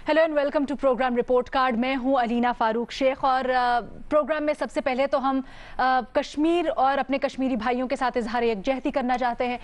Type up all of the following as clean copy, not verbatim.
Hello and welcome to program report card. मैं हूं अलीना फारूक शेख और प्रोग्राम में सबसे पहले तो हम कश्मीर और अपने कश्मीरी भाइयों के साथ इजहार यकजहती करना चाहते हैं।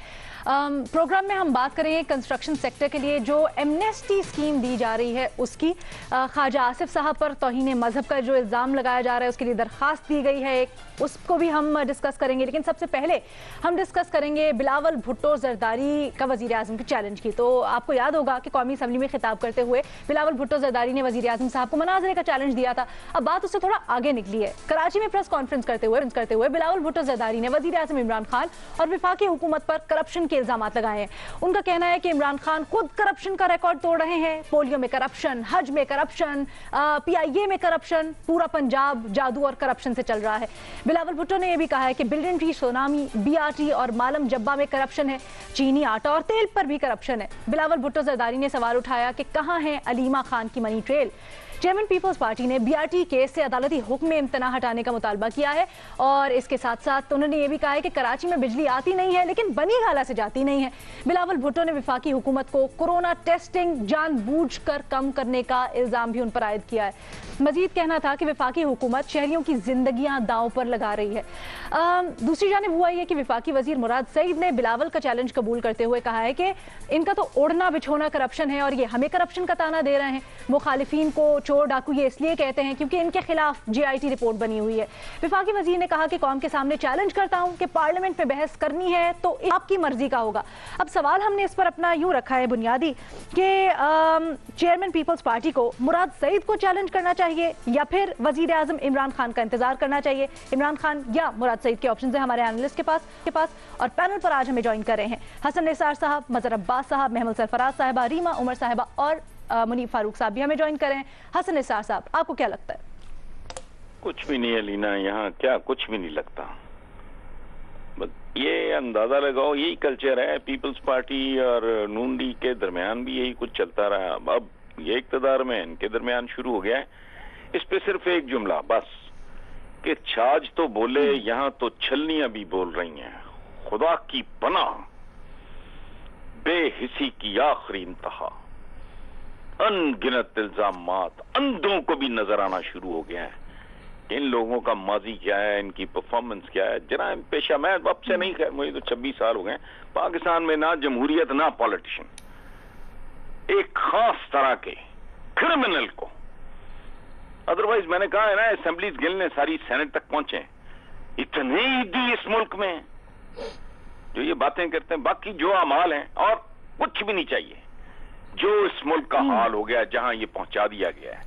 प्रोग्राम में हम बात करेंगे कंस्ट्रक्शन सेक्टर के लिए जो एमनेस्टी स्कीम दी जा रही है उसकी। ख्वाजा आसिफ साहब पर तौहीन मजहब का जो इल्ज़ाम लगाया जा रहा है उसके लिए दरख्वास्त दी गई है, उसको भी हम डिस्कस करेंगे। लेकिन सबसे पहले हम डिस्कस करेंगे बिलावल भुट्टो जरदारी का वज़ीर आज़म के चैलेंज की। तो आपको याद होगा कि कौमी असम्बली में खिताब करते हुए बिलावल भुट्टो जरदारी ने वज़ीर आज़म साहब को मनाज़रे का चैलेंज दिया था। अब बात उससे थोड़ा आगे निकली है। कराची में प्रेस कॉन्फ्रेंस करते हुए बिलावल भुट्टो जरदारी ने वज़ीर आज़म इमरान खान और वफाकी हुकूमत पर करप्शन के इल्ज़ाम लगाए हैं। उनका कहना है कि इमरान खान खुद करप्शन का रिकॉर्ड तोड़ रहे हैं। पोलियो में करप्शन, हज में करप्शन, PIA में करप्शन, पूरा पंजाब जादू और करप्शन से चल रहा है। बिलावल भुट्टो ने यह भी कहा है कि बिल्डन ट्री, सोनामी, BRT और मालम जब्बा में करप्शन है। चीनी आटा और तेल पर भी करप्शन है। बिलावल भुट्टो जरदारी ने सवाल उठाया कि कहां है अलीमा खान की money trail. Chairman Peoples Party ने BRT केस से अदालती हुक्म में इम्तना हटाने का मुतालबा किया है और इसके साथ साथ उन्होंने ये भी कहा है कि कराची में बिजली आती नहीं है लेकिन बनी गाला से जाती नहीं है। बिलावल भुट्टो ने वफाकी हुकूमत को कोरोना टेस्टिंग जानबूझकर कम करने का इल्ज़ाम भी उन पर आयद किया है। मजीद कहना था कि वफाकी हुकूमत शहरियों की जिंदगियां दांव पर लगा रही है। दूसरी जानिब हुआ है कि वफाकी वजीर मुराद सईद ने बिलावल का चैलेंज कबूल करते हुए कहा है कि इनका तो ओढ़ना बिछोना करप्शन है और ये हमें करप्शन का ताना दे रहे हैं। मुखालिफिन को चोर डाकू ये इसलिए कहते हैं क्योंकि इनके खिलाफ GIT रिपोर्ट बनी हुई है। वफाकी वजीर ने कहा कि कौम के सामने चैलेंज करता हूं कि पार्लियामेंट में बहस करनी है तो आपकी मर्जी का होगा। अब सवाल हमने इस पर अपना यूं रखा है बुनियादी कि चेयरमैन पीपल्स पार्टी को मुराद सईद को चैलेंज करना चाहिए या फिर वजीर आजम इमरान खान का इंतजार करना चाहिए। इमरान खान या मुराद सईद के ऑप्शन है हमारे एनालिस्ट के पास। और पैनल पर आज हमें ज्वाइन कर रहे हैं हसन निसार साहब, मजहर अब्बास साहब, महमूद सरफराज साहिबा, रीमा उमर साहिबा और मुनीफ फारूक साहब भी हमें ज्वाइन कर रहे हैं। हसन निसार साहब, आपको क्या लगता है? कुछ भी नहीं है लीना, यहाँ क्या कुछ भी नहीं लगता। ये अंदाजा लगाओ, यही कल्चर है पीपल्स पार्टी और नून लीग के दरमियान भी यही कुछ चलता रहा। अब ये इक्तदार में इनके दरमियान शुरू हो गया है। इस पे सिर्फ एक जुमला बस कि छाछ तो बोले, यहाँ तो छलनियां भी बोल रही हैं। खुदा की पनाह, बेहिसी की आखिरी इंतहा, अनगिनत इल्जामात अंधों को भी नजर आना शुरू हो गया है। इन लोगों का माजी क्या है, इनकी परफॉर्मेंस क्या है, जरा पेशा। मैं अब से नहीं, खैर मुझे तो 26 साल हो गए पाकिस्तान में, ना जमहूरियत ना पॉलिटिशियन, एक खास तरह के क्रिमिनल को। अदरवाइज मैंने कहा है ना, असेंबलीज गिनने सारी सेनेट तक पहुंचे, इतने ईदी इस मुल्क में जो ये बातें करते हैं। बाकी जो अमाल हैं और कुछ भी नहीं चाहिए। जो इस मुल्क का हाल हो गया, जहां ये पहुंचा दिया गया है,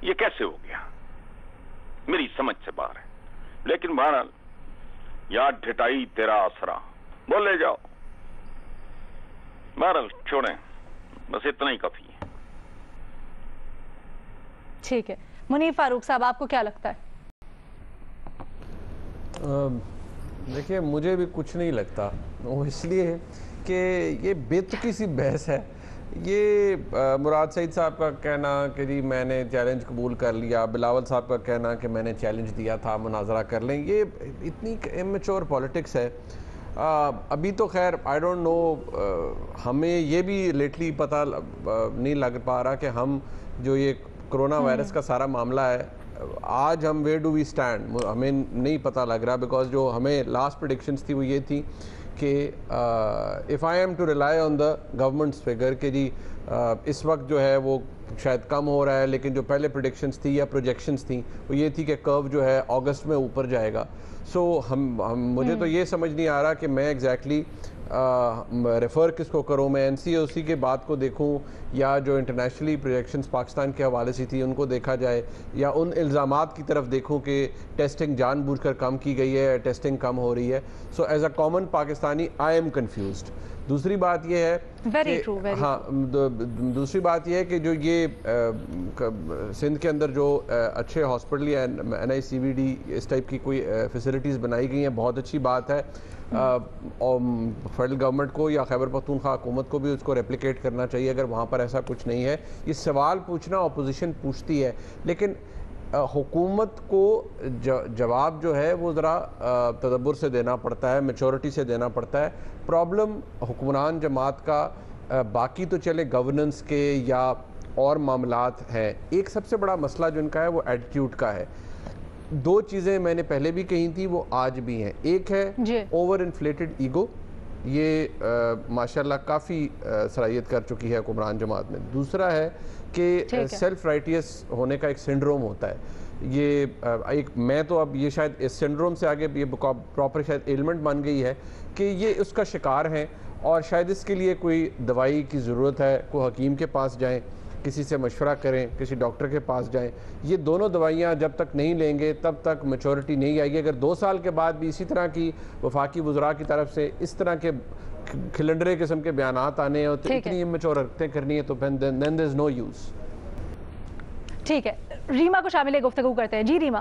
ये कैसे हो गया मेरी समझ से बाहर है। लेकिन बहरहाल, या ढिटाई तेरा आसरा, बोले जाओ। बहरहाल छोड़ें, बस इतना ही काफी है। ठीक है, मुनीफ फारूक साहब, आपको क्या लगता है? देखिए, मुझे भी कुछ नहीं लगता, वो इसलिए कि ये बेतुकी सी बहस है। ये मुराद सईद साहब का कहना कि जी मैंने चैलेंज कबूल कर लिया, बिलावल साहब का कहना कि मैंने चैलेंज दिया था, मुनाजरा कर लें, ये इतनी इमेच्योर पॉलिटिक्स है। अभी तो खैर आई डोंट नो, हमें ये भी लेटली पता नहीं लग पा रहा कि हम जो ये कोरोना वायरस का सारा मामला है, आज हम वेयर डू वी स्टैंड, हमें नहीं पता लग रहा। बिकॉज जो हमें लास्ट प्रेडिक्शंस थी वो ये थी कि if I am to rely on the government's figure कि जी इस वक्त जो है वो शायद कम हो रहा है, लेकिन जो पहले प्रेडिक्शंस थी या प्रोजेक्शंस थी वो ये थी कि कर्व जो है अगस्त में ऊपर जाएगा। सो हम मुझे तो ये समझ नहीं आ रहा कि मैं एग्जैक्टली रेफ़र किसको करूँ। मैं NCOC के बात को देखूँ या जो इंटरनेशनली प्रोजेक्शंस पाकिस्तान के हवाले से थी उनको देखा जाए, या उन इल्ज़ामात की तरफ देखूँ कि टेस्टिंग जानबूझकर कम की गई है, टेस्टिंग कम हो रही है। So as a common Pakistani I am confused. दूसरी बात यह है दूसरी बात यह है कि जो ये सिंध के अंदर जो अच्छे हॉस्पिटल या NICVD इस टाइप की कोई फैसिलिटीज़ बनाई गई हैं, बहुत अच्छी बात है। और फेडरल गवर्नमेंट को या खैबर पख्तूनख्वा हुकूमत को भी उसको रेप्लिकेट करना चाहिए अगर वहाँ पर ऐसा कुछ नहीं है। ये सवाल पूछना अपोजिशन पूछती है, लेकिन हुकूमत को जवाब जो है वो ज़रा तदब्बुर से देना पड़ता है, मैच्योरिटी से देना पड़ता है। प्रॉब्लम हुक्मरान जमात का बाकी तो चले गवर्नेंस के या और मामलात हैं। एक सबसे बड़ा मसला जो इनका है वो एटीट्यूड का है। दो चीज़ें मैंने पहले भी कही थी, वो आज भी हैं। एक है ओवर इन्फ्लेटेड ईगो, ये माशाल्लाह काफ़ी सलाहियत कर चुकी है हुक्मरान जमात में। दूसरा है कि सेल्फ राइटियस होने का एक सिंड्रोम होता है। ये एक, मैं तो अब ये शायद इस सिंड्रोम से आगे ये प्रॉपर शायद एलिमेंट बन गई है कि ये उसका शिकार हैं और शायद इसके लिए कोई दवाई की ज़रूरत है, कोई हकीम के पास जाएं, किसी से मशवरा करें, किसी डॉक्टर के पास जाएं। ये दोनों दवाइयाँ जब तक नहीं लेंगे तब तक मैच्योरिटी नहीं आएगी। अगर 2 साल के बाद भी इसी तरह की वफाकी वज़रा की तरफ से इस तरह के खिलंडरे किस्म के बयानात आने हैं तो इतनी इमेच्योर हरकतें करनी है तो then there is no use. ठीक है, रीमा को शामिल गुफ्तगू करते हैं। जी रीमा।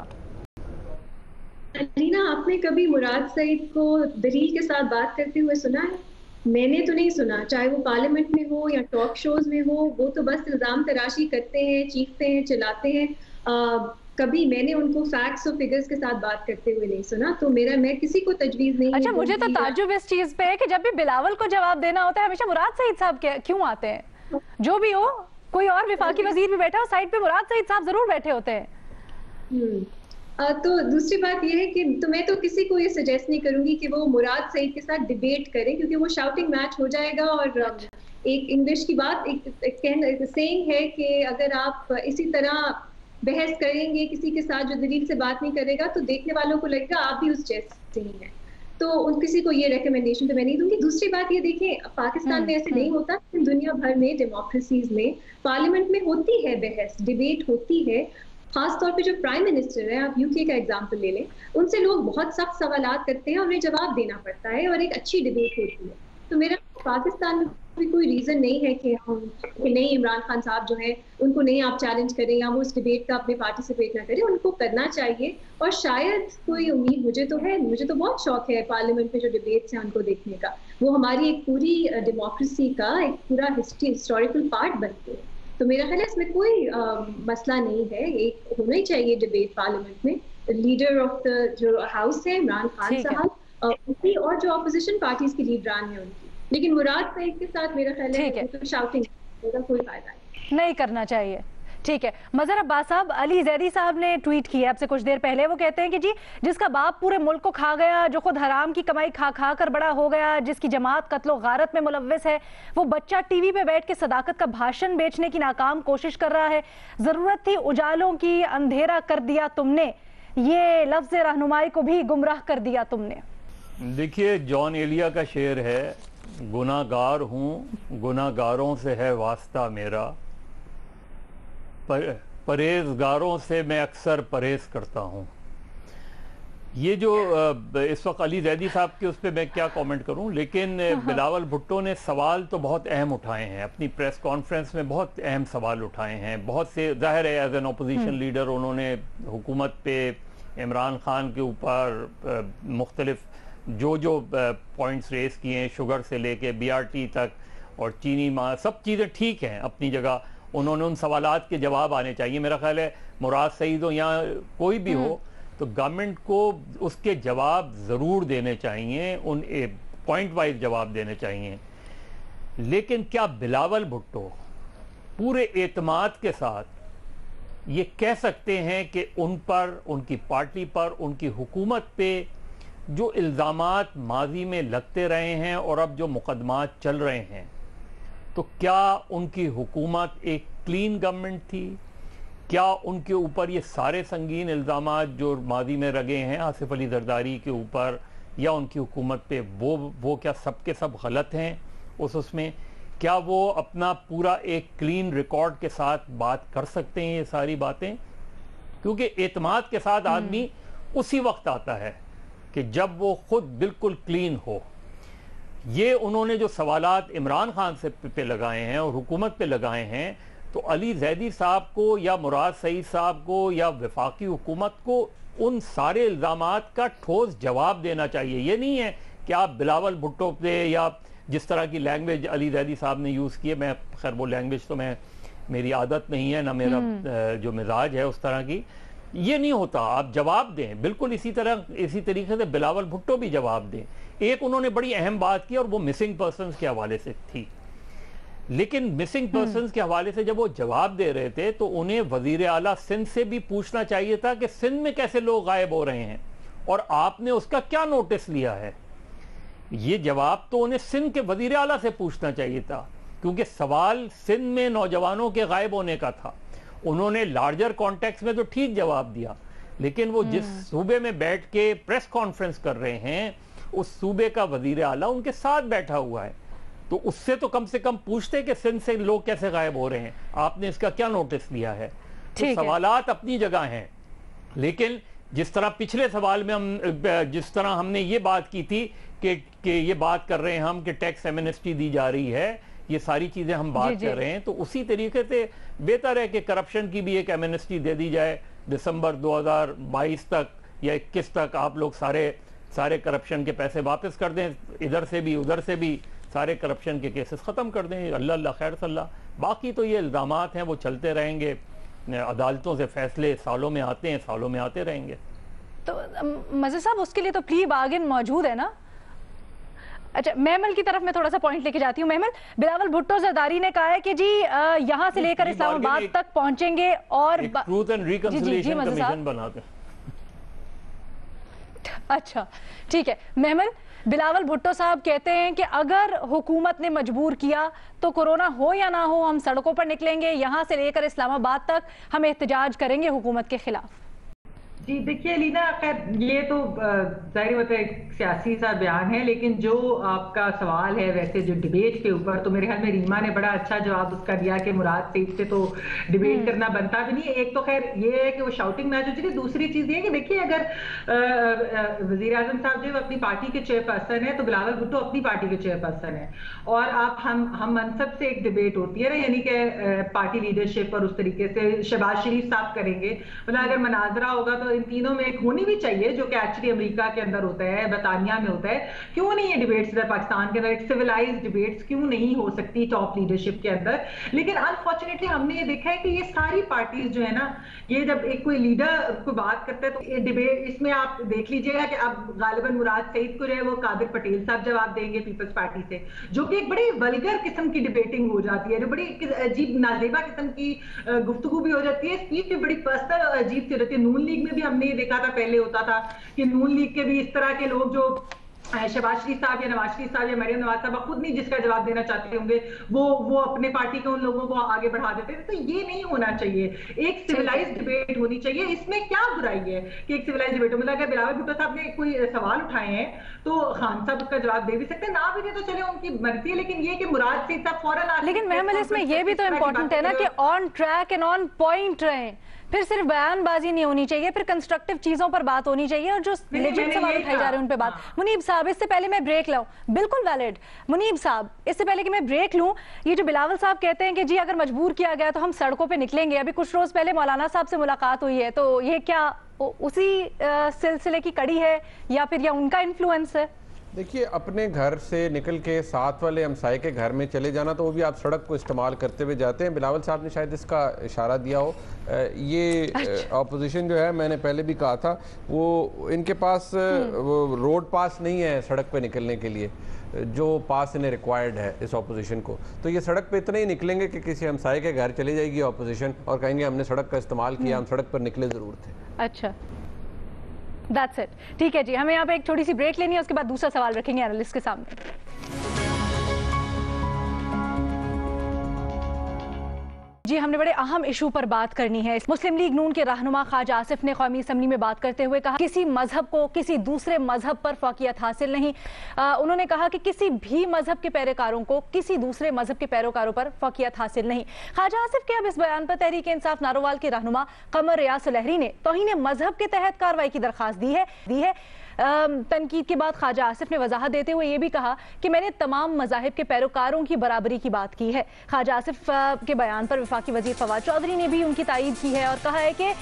अलीना, आपने कभी मुराद सईद को दलील के साथ बात करते हुए सुना है? मैंने तो नहीं सुना, चाहे वो पार्लियामेंट में हो या टॉक शोज में हो। वो तो बस इल्जाम तराशी करते हैं, चीखते हैं, चिल्लाते हैं। कभी मैंने उनको फैक्ट्स और फिगर्स के साथ बात करते हुए नहीं सुना। तो मैं किसी को तजवीज नहीं। अच्छा, मुझे तो ताज्जुब इस चीज पे है कि जब भी बिलावल को जवाब देना होता है हमेशा मुराद सईद साहब क्यों आते हैं? जो भी हो, कोई और विफाकी वजीर भी बैठा हो, साइड पे मुराद सईद साहब जरूर बैठे होते हैं। तो दूसरी बात यह है कि मैं तो किसी को ये सजेस्ट नहीं करूंगी कि वो मुराद सईद के साथ डिबेट करें, क्योंकि वो शाउटिंग मैच हो जाएगा। और एक इंग्लिश की बात, एक सेइंग है कि अगर आप इसी तरह बहस करेंगे किसी के साथ जो दलील से बात नहीं करेगा तो देखने वालों को लगेगा आप भी उस जैसे ही हैं। तो किसी को ये रिकमेंडेशन तो मैं नहीं दूंगी। दूसरी बात ये देखें, पाकिस्तान में ऐसे नहीं होता, दुनिया भर में डेमोक्रेसीज में पार्लियामेंट में होती है बहस, डिबेट होती है। खासतौर पे जो प्राइम मिनिस्टर है, आप यूके का एग्जाम्पल ले लें, उनसे लोग बहुत सख्त सवालात करते हैं और उन्हें जवाब देना पड़ता है और एक अच्छी डिबेट होती है। तो मेरा पाकिस्तान में भी कोई रीजन नहीं है कि नहीं इमरान खान साहब जो है उनको नहीं आप चैलेंज करें या वो उस डिबेट का अपने पार्टिसिपेट ना करें। उनको करना चाहिए और शायद कोई उम्मीद मुझे तो है, मुझे तो बहुत शौक है पार्लियामेंट में जो डिबेट्स हैं उनको देखने का। वो हमारी एक पूरी डेमोक्रेसी का एक पूरा हिस्टोरिकल पार्ट बनते हैं। तो मेरा ख्याल है इसमें कोई मसला नहीं है। एक होना ही चाहिए डिबेट पार्लियामेंट में। लीडर ऑफ द जो हाउस है इमरान खान साहब, उनकी और जो अपोजिशन पार्टीज की लीडरान है उनकी। लेकिन मुराद सईद के साथ मेरा ख्याल है तो शाउटिंग का कोई फायदा नहीं करना चाहिए। ठीक है, मजहर अब्बास साहब, अली जैदी साहब ने ट्वीट किया आपसे कुछ देर पहले। वो कहते हैं कि जी, जिसका बाप पूरे मुल्क को खा गया, जो खुद हराम की कमाई खा खा कर बड़ा हो गया, जिसकी जमात कत्लो गारत में मुलव्वस है, वो बच्चा टीवी पे बैठ के सदाकत का भाषण बेचने की नाकाम कोशिश कर रहा है। जरूरत थी उजालों की, अंधेरा कर दिया तुमने, ये लफ्ज रहनुमाई को भी गुमराह कर दिया तुमने। देखिए, जॉन एलिया का शेर है, गुनाहगार हूँ गुनाहगारों से है वास्ता मेरा, परहेजगारों से मैं अक्सर परहेज करता हूँ। ये जो इस वक्त अली जैदी साहब के उस पर मैं क्या कमेंट करूँ, लेकिन बिलावल भुट्टो ने सवाल तो बहुत अहम उठाए हैं अपनी प्रेस कॉन्फ्रेंस में, बहुत अहम सवाल उठाए हैं। बहुत से, जाहिर है एज एन अपोजिशन लीडर उन्होंने हुकूमत पे, इमरान खान के ऊपर मुख्तलिफ जो पॉइंट्स रेस किए हैं, शुगर से लेके BRT तक और चीनी माँ, सब चीज़ें ठीक हैं अपनी जगह। उन्होंने उन सवालात के जवाब आने चाहिए। मेरा ख्याल है मुराद सईद हो या कोई भी हो तो गवर्नमेंट को उसके जवाब ज़रूर देने चाहिए, उन पॉइंट वाइज जवाब देने चाहिए। लेकिन क्या बिलावल भुट्टो पूरे एतमाद के साथ ये कह सकते हैं कि उन पर, उनकी पार्टी पर, उनकी हुकूमत पे जो इल्ज़ामात माजी में लगते रहे हैं और अब जो मुकदमात चल रहे हैं, तो क्या उनकी हुकूमत एक क्लीन गवर्नमेंट थी? क्या उनके ऊपर ये सारे संगीन इल्ज़ामात जो माजी में लगे हैं आसिफ अली जरदारी के ऊपर या उनकी हुकूमत पे, वो क्या सब के सब गलत हैं? उसमें क्या वो अपना पूरा एक क्लीन रिकॉर्ड के साथ बात कर सकते हैं ये सारी बातें? क्योंकि एतमाद के साथ आदमी उसी वक्त आता है कि जब वो खुद बिल्कुल क्लीन हो। ये उन्होंने जो सवालात इमरान खान से पे लगाए हैं और हुकूमत पे लगाए हैं, तो अली जैदी साहब को या मुराद सईद साहब को या वफाकी हुकूमत को उन सारे इल्ज़ामात का ठोस जवाब देना चाहिए। ये नहीं है कि आप बिलावल भुट्टो पे या जिस तरह की लैंग्वेज अली जैदी साहब ने यूज़ की है, मैं खैर वो लैंग्वेज तो मेरी आदत नहीं है, ना मेरा जो मिजाज है उस तरह की, ये नहीं होता। आप जवाब दें बिल्कुल इसी तरीके से बिलावल भुट्टो भी जवाब दें। एक उन्होंने बड़ी अहम बात की और वो मिसिंग पर्सन्स के हवाले से थी। लेकिन मिसिंग पर्सन्स के हवाले से जब वो जवाब दे रहे थे तो उन्हें वजीर आला सिंध से भी पूछना चाहिए था कि सिंध में कैसे लोग गायब हो रहे हैं और आपने उसका क्या नोटिस लिया है। ये जवाब तो उन्हें सिंध के वजीर आला से पूछना चाहिए था, क्योंकि सवाल सिंध में नौजवानों के गायब होने का था। उन्होंने लार्जर कॉन्टेक्स्ट में तो ठीक जवाब दिया, लेकिन वो जिस सूबे में बैठ के प्रेस कॉन्फ्रेंस कर रहे हैं उस सूबे का वजीर आला उनके साथ बैठा हुआ है, तो उससे तो कम से कम पूछते कि सिंध से लोग कैसे गायब हो रहे हैं, आपने इसका क्या नोटिस लिया है। तो सवालात अपनी जगह हैं, लेकिन जिस तरह पिछले सवाल में जिस तरह हमने ये बात की थी कि ये बात कर रहे हैं हम कि टैक्स एमनेस्टी दी जा रही है, ये सारी चीजें हम बात कर रहे हैं, तो उसी तरीके से बेहतर है कि करप्शन की भी एक एमनेस्टी दे दी जाए। दिसंबर 2022 तक या 21 तक आप लोग सारे करप्शन के पैसे वापस कर दें, इधर से भी उधर से भी सारे करप्शन के केसेस खत्म कर दें। अल्लाह अल्लाह खैर सल्ला। बाकी तो ये इल्जामात हैं वो चलते रहेंगे, अदालतों से फैसले सालों में आते हैं, सालों में आते रहेंगे। तो मज़े साहब उसके लिए तो प्ली बार्गेन मौजूद है ना। अच्छा, महमल की तरफ मैं थोड़ा सा पॉइंट लेके जाती हूँ। महमल, बिलावल भुट्टो जरदारी ने कहा है कि जी यहाँ से लेकर इस्लामाबाद तक पहुंचेंगे और ट्रूथ एंड रिकंसिलिएशन कमीशन बनाते हैं। अच्छा ठीक है महमल, बिलावल भुट्टो साहब कहते हैं कि अगर हुकूमत ने मजबूर किया तो कोरोना हो या ना हो हम सड़कों पर निकलेंगे, यहाँ से लेकर इस्लामाबाद तक हम एहतजाज करेंगे हुकूमत के खिलाफ। जी देखिए अलीना, खैर ये तो जाहिर बात है एक सियासी सा बयान है, लेकिन जो आपका सवाल है वैसे जो डिबेट के ऊपर, तो मेरे ख्याल में रीमा ने बड़ा अच्छा जवाब उसका दिया कि मुराद सईद से तो डिबेट करना बनता भी नहीं। एक तो खैर ये है कि वो शाउटिंग मैच हो चुकी, दूसरी चीज ये है कि देखिए अगर वजीर आजम साहब जो अपनी पार्टी के चेयरपर्सन है तो बिलावल भुट्टो अपनी पार्टी के चेयरपर्सन है, और आप हम मनसब से एक डिबेट होती है ना, यानी कि पार्टी लीडरशिप और उस तरीके से शहबाज शरीफ साहब करेंगे, मतलब अगर मनाजरा होगा तो इन तीनों में एक होनी भी चाहिए, जो कि एक्चुअली अमेरिका के अंदर होता है, बरतानिया में होता है। क्यों नहीं ये डिबेट्स इधर पाकिस्तान के अंदर एक सिविलाइज्ड डिबेट्स क्यों नहीं हो सकती टॉप लीडरशिप के अंदर। लेकिन अनफॉर्चुनेटली हमने ये देखा है कि ये सारी पार्टीज जो है ना, ये जब एक कोई लीडर को बात करता है तो ये डिबेट, इसमें आप देख लीजिएगा कि अब गालिबन मुराद सईद को जो है वो कादिर पटेल साहब जवाब देंगे पीपल्स पार्टी से, जो कि एक बड़ी वल्गर किस्म की डिबेटिंग हो जाती है, जो बड़ी अजीब नाजेबा किस्म की गुफ्तगू भी हो जाती है, स्पीच भी बड़ी पर्सनल अजीब सी होती है। नून लीग में भी हमने ये देखा था, पहले होता था कि नून लीग के भी इस तरह के लोग जो शहबाज शरीफ साहब या नवाज शरीफ साहब या मरियम नवाज साहब खुद नहीं जिसका जवाब देना चाहते होंगे वो अपने पार्टी के उन लोगों को आगे बढ़ा देते थे। तो ये नहीं होना चाहिए, एक सिविलाइज्ड डिबेट होनी चाहिए। इसमें क्या बुराई है कि एक सिविलाइज्ड डिबेट हो, मतलब अगर बिलावल भुट्टो साहब ने कोई सवाल उठाए हैं तो खान साहब उसका जवाब दे भी सकते हैं, ना भी दे तो चले उनकी मर्जी है, लेकिन ये कि मुराद सईद साहब फौरन। लेकिन महमल इसमें ये भी तो इम्पोर्टेंट है ना कि on track and on point रहे, फिर सिर्फ बयानबाजी नहीं होनी चाहिए, फिर कंस्ट्रक्टिव चीजों पर बात होनी चाहिए और जो लेजिट सवाल उठाए जा रहे हैं उन पे बात। मुनीब साहब, इससे पहले मैं ब्रेक लूं, बिल्कुल वैलिड मुनीब साहब, इससे पहले कि मैं ब्रेक लूं, ये जो बिलावल साहब कहते हैं कि जी अगर मजबूर किया गया तो हम सड़कों पे निकलेंगे, अभी कुछ रोज पहले मौलाना साहब से मुलाकात हुई है, तो ये क्या उसी सिलसिले की कड़ी है या फिर उनका इन्फ्लुएंस है? देखिए, अपने घर से निकल के साथ वाले हमसाये के घर में चले जाना तो वो भी आप सड़क को इस्तेमाल करते हुए जाते हैं। बिलावल साहब ने शायद इसका इशारा दिया हो। ये ऑपोजिशन जो है, मैंने पहले भी कहा था, वो इनके पास वो रोड पास नहीं है सड़क पे निकलने के लिए, जो पास इन्हें रिक्वायर्ड है इस ऑपोजिशन को। तो ये सड़क पे इतने ही निकलेंगे कि किसी हमसाये के घर चली जाएगी ऑपोजिशन और कहेंगे हमने सड़क का इस्तेमाल किया, हम सड़क पर निकले ज़रूर थे। अच्छा, दैट्स इट। ठीक है जी, हमें यहाँ पे एक छोटी सी ब्रेक लेनी है, उसके बाद दूसरा सवाल रखेंगे एनालिस्ट के सामने। जी, हमने बड़े अहम इशू पर बात करनी है। मुस्लिम लीग नून के रहनुमा ख्वाजा आसिफ ने कौमी असम्बली में बात करते हुए कहा किसी मजहब को किसी दूसरे मजहब पर फौकियत हासिल नहीं। उन्होंने कहा कि किसी भी मजहब के पैरोकारों को किसी दूसरे मजहब के पैरोकारों पर फौकियत हासिल नहीं। ख्वाजा आसिफ के अब इस बयान पर तहरीक इंसाफ नारोवाल के रहनुमा कमर रियाज सुलहरी ने तौहीन मजहब के तहत कार्रवाई की दरख्वास्त दी है। तनकीद के बाद ख्वाजा आसिफ ने वजाहत देते हुए ये भी कहा कि मैंने तमाम मज़ाहिब के पैरोकारों की बराबरी की बात की है। ख्वाजा आसिफ के बयान पर वफाकी वज़ीर फवाद चौधरी ने भी उनकी तायीद की है और कहा है कि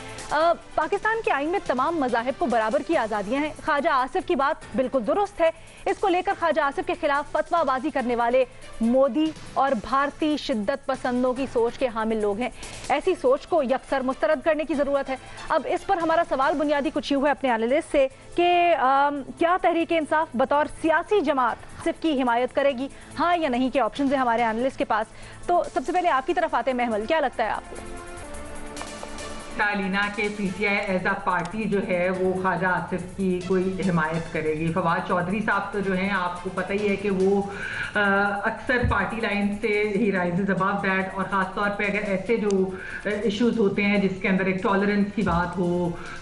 पाकिस्तान के आइन में तमाम मज़ाहिब को बराबर की आज़ादियाँ हैं। ख्वाजा आसिफ की बात बिल्कुल दुरुस्त है। इसको लेकर ख्वाजा आसिफ के खिलाफ फतवाबाजी करने वाले मोदी और भारतीय शिद्दत पसंदों की सोच के हामिल लोग हैं। ऐसी सोच को यकसर मुस्तरद करने की ज़रूरत है। अब इस पर हमारा सवाल बुनियादी कुछ यूँ है अपने एनालिस्ट से कि क्या तहरीक इंसाफ बतौर सियासी जमात सिर्फ की हिमायत करेगी, हाँ या नहीं के ऑप्शन है हमारे एनालिस्ट के पास। तो सबसे पहले आपकी तरफ आते हैं महमल, क्या लगता है आपको? अलीना के पीटीआई एज अ पार्टी जो है वो ख्वाजा आसिफ की कोई हिमायत करेगी। फवाद चौधरी साहब तो जो हैं आपको पता ही है कि वो अक्सर पार्टी लाइन से ही राइजेज अबव दैट, और ख़ास तौर पे अगर ऐसे जो इश्यूज होते हैं जिसके अंदर एक टॉलरेंस की बात हो,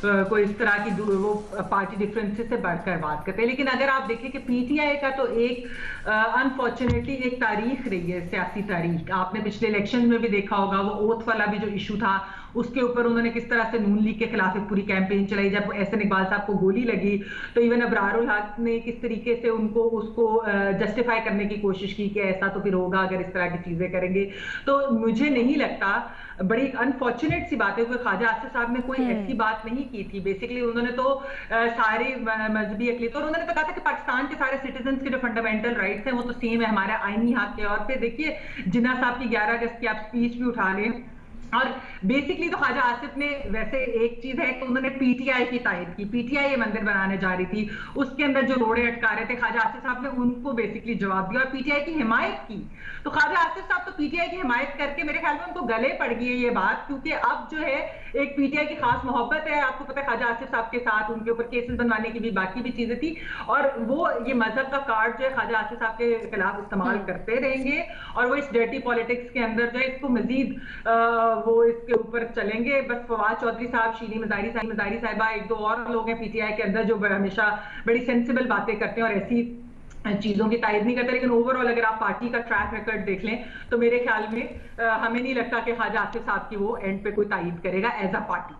कोई इस तरह की वो पार्टी डिफरेंसेस से बढ़कर बात करते हैं। लेकिन अगर आप देखें कि पीटीआई का तो एक अनफॉर्चुनेटली एक तारीख रही है, सियासी तारीख। आपने पिछले इलेक्शन में भी देखा होगा, वो ओथ वाला भी जो इशू था उसके ऊपर उन्होंने किस तरह से नून लीग के खिलाफ एक पूरी कैंपेन चलाई। जब एहसन इकबाल साहब को गोली लगी तो इवन अबरारुल हक ने किस तरीके से उसको जस्टिफाई करने की कोशिश की कि ऐसा तो फिर होगा अगर इस तरह की चीजें करेंगे। तो मुझे नहीं लगता, बड़ी अनफॉर्चुनेट सी बात है कि ख्वाजा आसिफ साहब ने कोई ऐसी बात नहीं की थी। बेसिकली उन्होंने तो सारे मजहबी अकलियत, और उन्होंने तो कहा था कि पाकिस्तान के सारे सिटीजन के जो फंडामेंटल राइट्स हैं वो तो सेम है हमारे आईनी हक के। और फिर देखिए जिन्ना साहब की 11 अगस्त की आप स्पीच भी उठा लें, और बेसिकली तो ख्वाजा आसिफ ने, वैसे एक चीज है कि उन्होंने पीटीआई की तायद की, पीटीआई ये मंदिर बनाने जा रही थी, उसके अंदर जो रोड़े अटका रहे थे ख्वाजा आसिफ साहब ने उनको बेसिकली जवाब दिया और पीटीआई की हिमायत की। तो ख्वाजा आसिफ साहब तो पीटीआई की हिमायत करके मेरे ख्याल में उनको गले पड़ गई है ये बात, क्योंकि अब जो है एक पीटीआई की खास मोहब्बत है, आपको पता है ख्वाजा आसिफ साहब के साथ, उनके ऊपर केसेस बनवाने की भी बाकी भी चीजें थी, और वो ये मजहब का कार्ड जो है ख्वाजा आसिफ साहब के खिलाफ इस्तेमाल करते रहेंगे, और वो इस डर्टी पॉलिटिक्स के अंदर जो है इसको मजीद वो इसके ऊपर चलेंगे। बस फवाद चौधरी साहब, शीनी मजारी साहिबा, एक दो और लोग हैं पीटीआई के अंदर जो हमेशा बड़ी सेंसिबल बातें करते हैं और ऐसी चीजों की तायद नहीं करते। लेकिन ओवरऑल अगर आप पार्टी का ट्रैक रिकॉर्ड देख लें तो मेरे ख्याल में हमें नहीं लगता कि ख्वाजा आसिफ साहब की वो एंड पे कोई तायद करेगा एज अ पार्टी।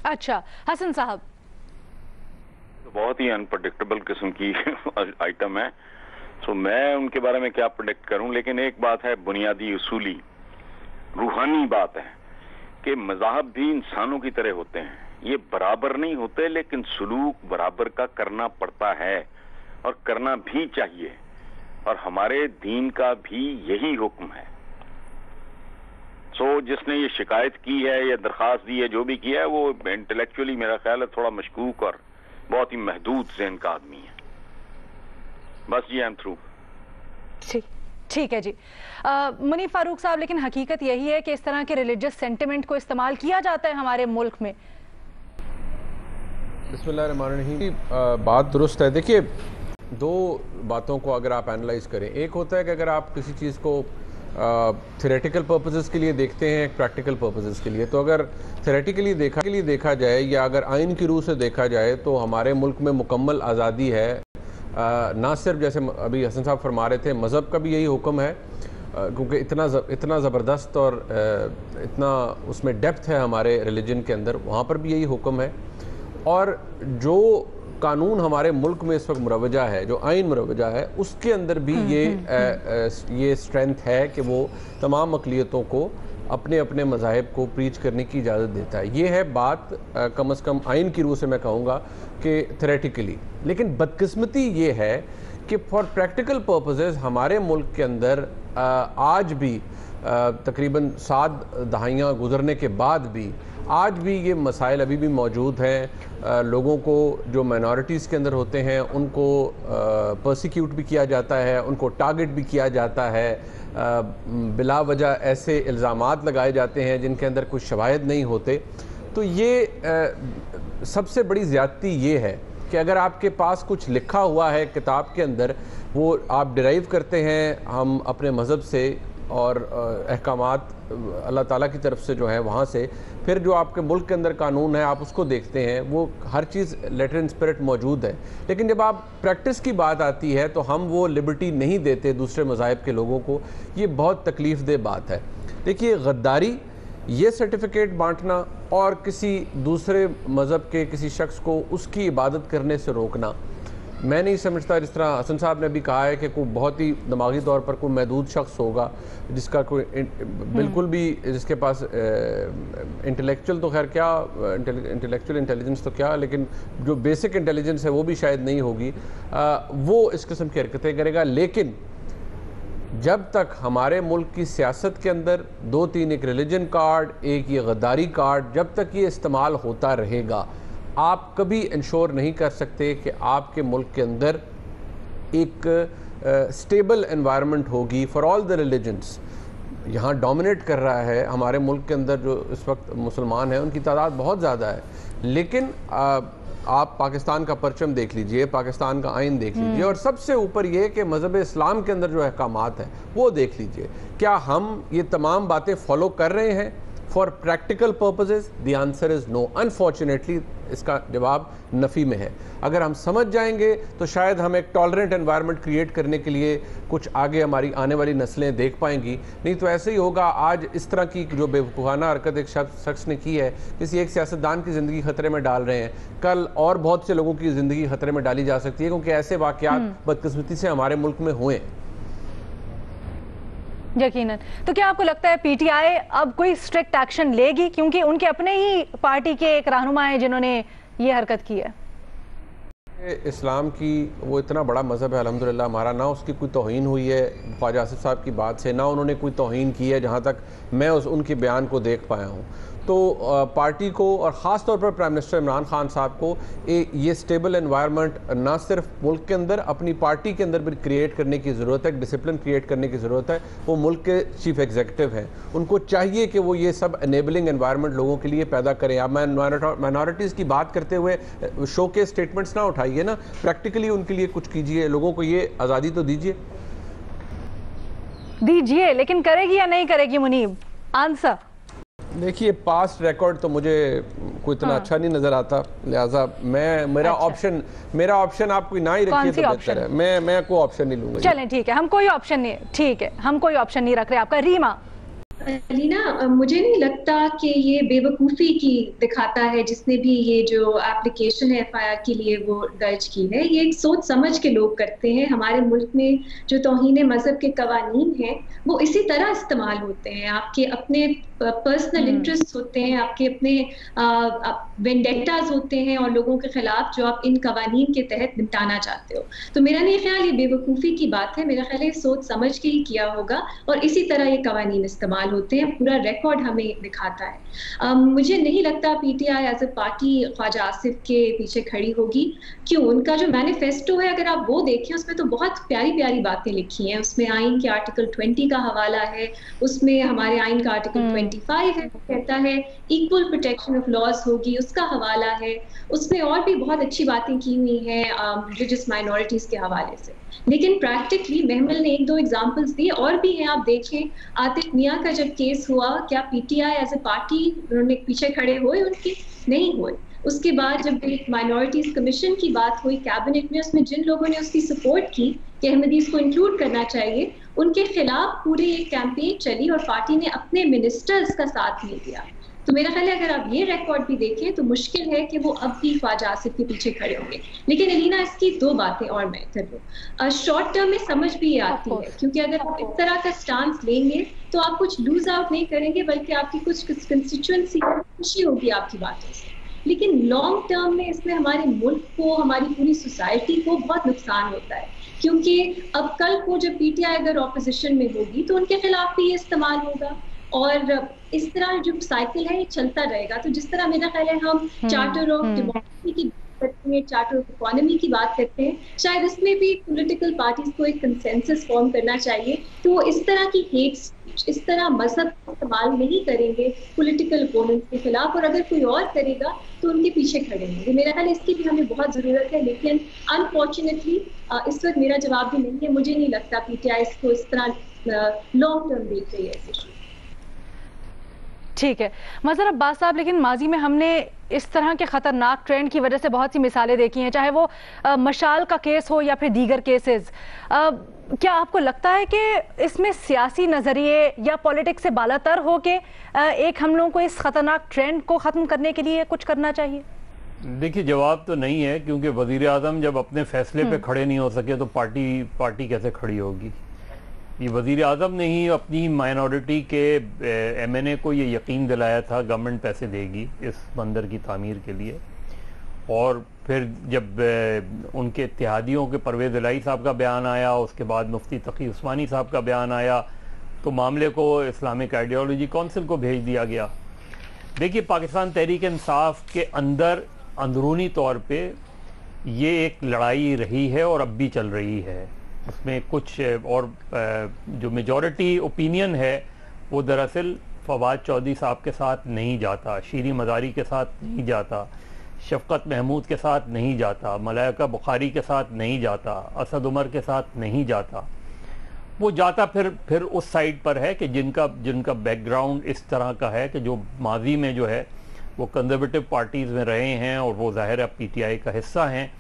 अच्छा हसन साहब, बहुत ही अनप्रडिक्टेबल किस्म की आइटम है, तो मैं उनके बारे में क्या प्रेडिक्ट करूं। लेकिन एक बात है, बुनियादी उसूली रूहानी बात है कि मज़ाहब भी इंसानों की तरह होते हैं, ये बराबर नहीं होते, लेकिन सुलूक बराबर का करना पड़ता है और करना भी चाहिए, और हमारे दीन का भी यही हुक्म है। सो जिसने ये शिकायत की है या दरख्वास्त दी है, जो भी किया है, वो इंटेलेक्चुअली मेरा ख्याल है थोड़ा मशकूक और बहुत ही महदूद ज़हन का आदमी है। बस जी, आई एम थ्रू। ठीक है जी। मुनीफ फारूक साहब, लेकिन हकीकत यही है कि इस तरह के रिलीजियस सेंटिमेंट को इस्तेमाल किया जाता है हमारे मुल्क में। बिस्मिल्लाहिर्रहमानिर्रहीम, बात दुरुस्त है। देखिए, दो बातों को अगर आप एनालाइज करें, एक होता है कि अगर आप किसी चीज़ को थ्योरेटिकल पर्पसेस के लिए देखते हैं, प्रैक्टिकल पर्पसेस के लिए, तो अगर थ्योरेटिकली देखा जाए या अगर आइन की रूह से देखा जाए तो हमारे मुल्क में मुकम्मल आज़ादी है। ना सिर्फ जैसे अभी हसन साहब फरमा रहे थे, मज़हब का भी यही हुक्म है, क्योंकि इतना ज़बरदस्त और इतना उसमें डेप्थ है हमारे रिलीजन के अंदर, वहाँ पर भी यही हुक्म है। और जो कानून हमारे मुल्क में इस वक्त मुरवजा है, जो आइन मुरवजा है, उसके अंदर भी ये स्ट्रेंथ है कि वो तमाम अक़लियतों को अपने अपने मज़ाहिब को प्रीच करने की इजाज़त देता है। ये है बात कम अज़ कम आइन की रूह से मैं कहूँगा कि थ्योरेटिकली। लेकिन बदकिस्मती ये है कि फॉर प्रैक्टिकल पर्पसेस हमारे मुल्क के अंदर आज भी तकरीबन 7 दहाइयाँ गुजरने के बाद भी आज भी ये मसाइल अभी भी मौजूद हैं। लोगों को जो माइनॉरिटीज़ के अंदर होते हैं उनको पर्सिक्यूट भी किया जाता है, उनको टारगेट भी किया जाता है, बिला वजह ऐसे इल्ज़ामात लगाए जाते हैं जिनके अंदर कुछ शवाहिद नहीं होते। तो ये सबसे बड़ी ज़्यादती ये है कि अगर आपके पास कुछ लिखा हुआ है किताब के अंदर, वो आप डिराइव करते हैं हम अपने मज़हब से और अहकामात अल्लाह ताला की तरफ से जो है वहाँ से, फिर जो आपके मुल्क के अंदर कानून है आप उसको देखते हैं, वो हर चीज़ लेटर इन स्पिरिट मौजूद है। लेकिन जब आप प्रैक्टिस की बात आती है तो हम वो लिबर्टी नहीं देते दूसरे मज़ाहिब के लोगों को। ये बहुत तकलीफ़ दे बात है। देखिए, गद्दारी, ये सर्टिफिकेट बांटना और किसी दूसरे मज़हब के किसी शख्स को उसकी इबादत करने से रोकना, मैं नहीं समझता। जिस तरह हसन साहब ने भी कहा है कि कोई बहुत ही दिमागी तौर पर कोई महदूद शख्स होगा जिसका कोई बिल्कुल भी, जिसके पास इंटेलेक्चुअल तो खैर क्या, इंटेलेक्चुअल इंटेलिजेंस तो क्या, लेकिन जो बेसिक इंटेलिजेंस है वो भी शायद नहीं होगी, वो इस किस्म की हरकतें करेगा। लेकिन जब तक हमारे मुल्क की सियासत के अंदर 2-3 एक रिलीजन कार्ड, एक ये गद्दारी कार्ड, जब तक ये इस्तेमाल होता रहेगा आप कभी इंश्योर नहीं कर सकते कि आपके मुल्क के अंदर एक स्टेबल एनवायरनमेंट होगी फॉर ऑल द रिलीजन्स। यहाँ डोमिनेट कर रहा है हमारे मुल्क के अंदर जो इस वक्त मुसलमान हैं, उनकी तादाद बहुत ज़्यादा है, लेकिन आप पाकिस्तान का परचम देख लीजिए, पाकिस्तान का आइन देख लीजिए, और सबसे ऊपर ये कि मज़हब इस्लाम के अंदर जो अहकामात हैं वो देख लीजिए। क्या हम ये तमाम बातें फॉलो कर रहे हैं for practical purposes? The answer is no. Unfortunately इसका जवाब नफ़ी में है। अगर हम समझ जाएंगे तो शायद हम एक टॉलरेंट एनवायरनमेंट क्रिएट करने के लिए कुछ आगे हमारी आने वाली नस्लें देख पाएंगी। नहीं तो ऐसे ही होगा। आज इस तरह की जो बेवकूफ़ाना हरकत एक शख्स ने की है, किसी एक सियासतदान की ज़िंदगी ख़तरे में डाल रहे हैं, कल और बहुत से लोगों की ज़िंदगी ख़तरे में डाली जा सकती है, क्योंकि ऐसे वाक़यात बदकिस्मती से हमारे मुल्क में हुए। यकीनन। तो क्या आपको लगता है पीटीआई अब कोई स्ट्रिक्ट एक्शन लेगी, क्योंकि उनके अपने ही पार्टी के एक रहनुमा हैं जिन्होंने ये हरकत की है? इस्लाम की वो इतना बड़ा मज़हब है अल्हम्दुलिल्लाह, हमारा ना उसकी कोई तौहीन हुई है ख्वाजा आसिफ साहब की बात से, ना उन्होंने कोई तौहीन की है जहाँ तक मैं उनके बयान को देख पाया हूँ। तो पार्टी को और ख़ास तौर पर प्राइम मिनिस्टर इमरान खान साहब को ये स्टेबल एनवायरनमेंट ना सिर्फ मुल्क के अंदर, अपनी पार्टी के अंदर भी क्रिएट करने की ज़रूरत है, डिसिप्लिन क्रिएट करने की ज़रूरत है। वो मुल्क के चीफ एग्जीक्यूटिव हैं, उनको चाहिए कि वो ये सब एनेबलिंग एनवायरनमेंट लोगों के लिए पैदा करें। आप माइनॉरिटीज़ की बात करते हुए शो के स्टेटमेंट्स ना उठाइए ना, प्रैक्टिकली उनके लिए कुछ कीजिए, लोगों को ये आज़ादी तो दीजिए। लेकिन करेगी या नहीं करेगी मुनीब? आंसर देखिए, पास्ट रिकॉर्ड तो मुझे कोई इतना अच्छा नहीं नजर आता, लिहाजा मेरा ऑप्शन आप कोई ना ही रखिए तो बेहतर है। मैं कोई ऑप्शन नहीं लूंगा। चलें ठीक है, हम कोई ऑप्शन नहीं, ठीक है, हम कोई ऑप्शन नहीं रख रहे। आपका रीमा? अलीना, मुझे नहीं लगता कि ये बेवकूफ़ी की दिखाता है जिसने भी ये जो एप्लीकेशन है एफआईआर के लिए वो दर्ज की है। ये एक सोच समझ के लोग करते हैं। हमारे मुल्क में जो तौहीन मज़हब के कवानीन हैं वो इसी तरह इस्तेमाल होते हैं। आपके अपने पर्सनल इंटरेस्ट होते हैं, आपके अपने वेंडेटाज होते हैं और लोगों के खिलाफ जो आप इन कवानीन के तहत निपटाना चाहते हो। तो मेरा नहीं ख्याल ये बेवकूफ़ी की बात है, मेरा ख्याल है सोच समझ के ही किया होगा और इसी तरह ये कवानीन इस्तेमाल होते हैं। पूरा रिकॉर्ड हमें दिखाता है। मुझे नहीं लगता PTI as a party Khawaja Asif के पीछे खड़ी होगी। क्यों? उनका जो मैनिफेस्टो है अगर आप वो देखें, उसमें तो बहुत प्यारी प्यारी बातें लिखी हैं। उसमें आइन के आर्टिकल 20 का हवाला है, उसमें हमारे आइन का आर्टिकल 25 है, कहता है इक्वल प्रोटेक्शन ऑफ लॉज होगी, उसका हवाला है। उसमें और भी बहुत अच्छी बातें की हुई हैं रिलीजियस माइनॉरिटीज के हवाले से। लेकिन प्रैक्टिकली महमल ने 1-2 एग्जांपल्स दिए और भी हैं। आप देखें आतिफ मियां का जब केस हुआ, क्या पीटीआई एज ए पार्टी उन्होंने पीछे खड़े हुए? उनके नहीं हुए। उसके बाद जब एक माइनॉरिटीज कमीशन की बात हुई कैबिनेट में, उसमें जिन लोगों ने उसकी सपोर्ट की कि अहमदीज को इंक्लूड करना चाहिए, उनके खिलाफ पूरी एक कैंपेन चली और पार्टी ने अपने मिनिस्टर्स का साथ नहीं दिया। तो मेरा ख्याल है अगर आप ये रिकॉर्ड भी देखें तो मुश्किल है कि वो अब भी ख्वाजा आसिफ के पीछे खड़े होंगे। लेकिन अलीना, इसकी 2 बातें और मैं करूँ। शॉर्ट टर्म में समझ भी ये आती है, क्योंकि अगर आप इस तरह का स्टांस लेंगे तो आप कुछ लूज आउट नहीं करेंगे, बल्कि आपकी कुछ कंस्टिट्यूएंसी खुशी होगी आपकी बातों से। लेकिन लॉन्ग टर्म में इसमें हमारे मुल्क को, हमारी पूरी सोसाइटी को बहुत नुकसान होता है, क्योंकि अब कल को जब पीटीआई अगर ऑपोजिशन में होगी तो उनके खिलाफ भी ये इस्तेमाल होगा और इस तरह जो साइकिल है ये चलता रहेगा। तो जिस तरह मेरा ख्याल है हम चार्टर ऑफ डेमोक्रेसी की करते हैं, चार्टर ऑफ इकोनॉमी की बात करते हैं, शायद इसमें भी पॉलिटिकल पार्टीज को एक कंसेंसस फॉर्म करना चाहिए तो वो इस तरह की हेट स्पीच, इस तरह मजहब इस्तेमाल नहीं करेंगे पॉलिटिकल ओपोनेंट्स के खिलाफ, और अगर कोई और करेगा तो उनके पीछे खड़े होंगे। मेरा ख्याल इसकी भी हमें बहुत ज़रूरत है, लेकिन अनफॉर्चुनेटली इस वक्त मेरा जवाब भी नहीं है। मुझे नहीं लगता पीटीआई इसको इस तरह लॉन्ग टर्म देख रही है। ठीक है मज़हर अब्बास साहब, लेकिन माजी में हमने इस तरह के ख़तरनाक ट्रेंड की वजह से बहुत सी मिसालें देखी हैं, चाहे वो मशाल का केस हो या फिर दीगर केसेस। क्या आपको लगता है कि इसमें सियासी नज़रिए या पॉलिटिक्स से बालातर हो के एक हम लोगों को इस ख़तरनाक ट्रेंड को ख़त्म करने के लिए कुछ करना चाहिए? देखिए, जवाब तो नहीं है, क्योंकि वज़ीर आज़म जब अपने फैसले पे खड़े नहीं हो सके तो पार्टी कैसे खड़ी होगी? ये वज़ीर आज़म ने ही अपनी माइनॉरिटी के एमएनए को ये यकीन दिलाया था गवर्नमेंट पैसे देगी इस बंदर की तामीर के लिए, और फिर जब उनके इत्तेहादियों के परवेज़ इलाही साहब का बयान आया, उसके बाद मुफ्ती तकी उस्मानी साहब का बयान आया, तो मामले को इस्लामिक आइडियोलॉजी काउंसिल को भेज दिया गया। देखिए, पाकिस्तान तहरीक इंसाफ के अंदर अंदरूनी तौर पे ये एक लड़ाई रही है और अब भी चल रही है। उसमें कुछ और जो मेजॉरिटी ओपिनियन है वो दरअसल फवाद चौधरी साहब के साथ नहीं जाता, शीरी मज़ारी के साथ नहीं जाता, शफकत महमूद के साथ नहीं जाता, मलाइका बुखारी के साथ नहीं जाता, असद उमर के साथ नहीं जाता। वो जाता फिर उस साइड पर है कि जिनका बैकग्राउंड इस तरह का है कि जो माजी में जो है वो कंजर्वेटिव पार्टीज़ में रहे हैं और वो ज़ाहिर है पीटीआई का हिस्सा हैं।